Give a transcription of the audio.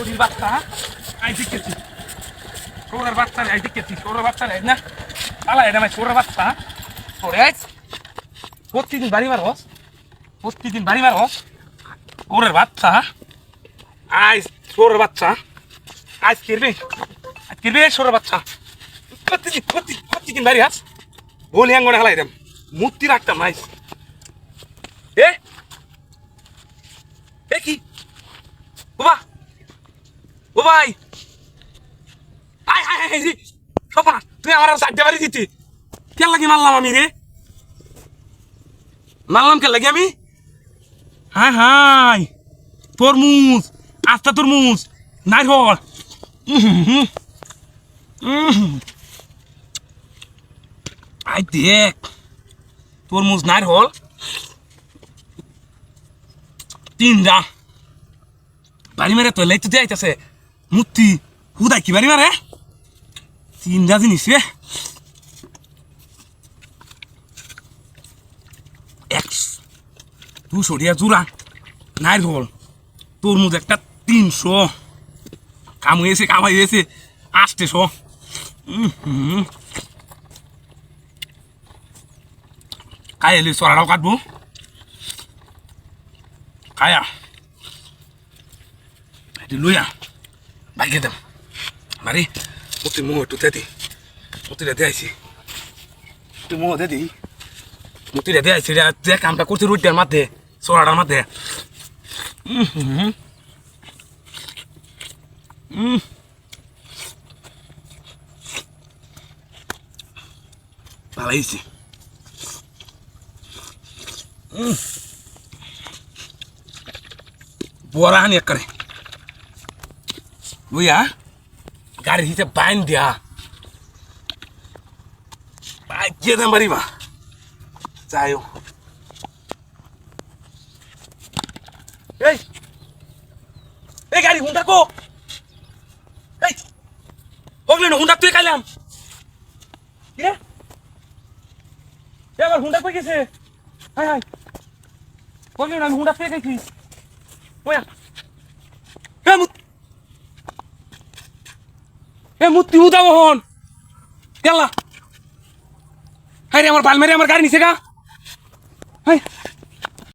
ওদির বাচ্চা আই দেখেছি সোরের বাচ্চা আই দেখেছি সোরের বাচ্চা না পালা এটা মানে সোরের বাচ্চা সোরে আইস প্রতিদিন বাড়ি মারস প্রতিদিন বাড়ি মারস সোরের বাচ্চা আইস সোরের বাচ্চা আইস কিরবে সোরের বাচ্চা প্রতিদিন বাড়ি আস বলি আঙ্গনে হালাই দেম মূর্তি রাখতাম আইস এ কি বাবা ও ভাই আয় হায় হায় জি বাবা তুই আমার সাইডে বাড়ি দিতি কেন লাগি মারলাম আমি রে মারলাম কেন লাগি আমি হায় হায় তরমুজ আস্তা তরমুজ নারকেল আই দেখ তরমুজ নারকেল তিনটা বাড়ি মারে তো লাইতে যাইতেছে মূর্তি হুদাই কি বাড়ি মারে তিনটা জিনিস রে দুশো টাকা জোড়া নারকেল তরমুজ একটা 300 কামাই হয়েছে 800 কায় এলি সরাটাও কাটবো কায়া এটি লইয়া বাইকে দাম মারি মূর্তি মুহ একটু দেদি মূর্তিটা দিয়েছি একটু মুহ দেদি মূর্তিটা দিয়েছি যে কামটা করছি রুটিটার মধ্যে সরাটার মধ্যে ভালো হয়েছে বড়া হানি একবারে বুঝা গাড়ির হিসেবে বাইন দিয়া বাইকে দাম বাড়িবা যাইও এই গাড়ি হুন্ডা কো এই হোগলে না হুন্ডা তুই কাইলাম কি রে আমার হুন্ডা কই গেছে হাই হাই হোগলে না আমি হুন্ডা তুই গেছি ওয়া মূর্তি উদাও হন কেলা হাই রে আমার বাল মেরে আমার গাড়ি নিছে গা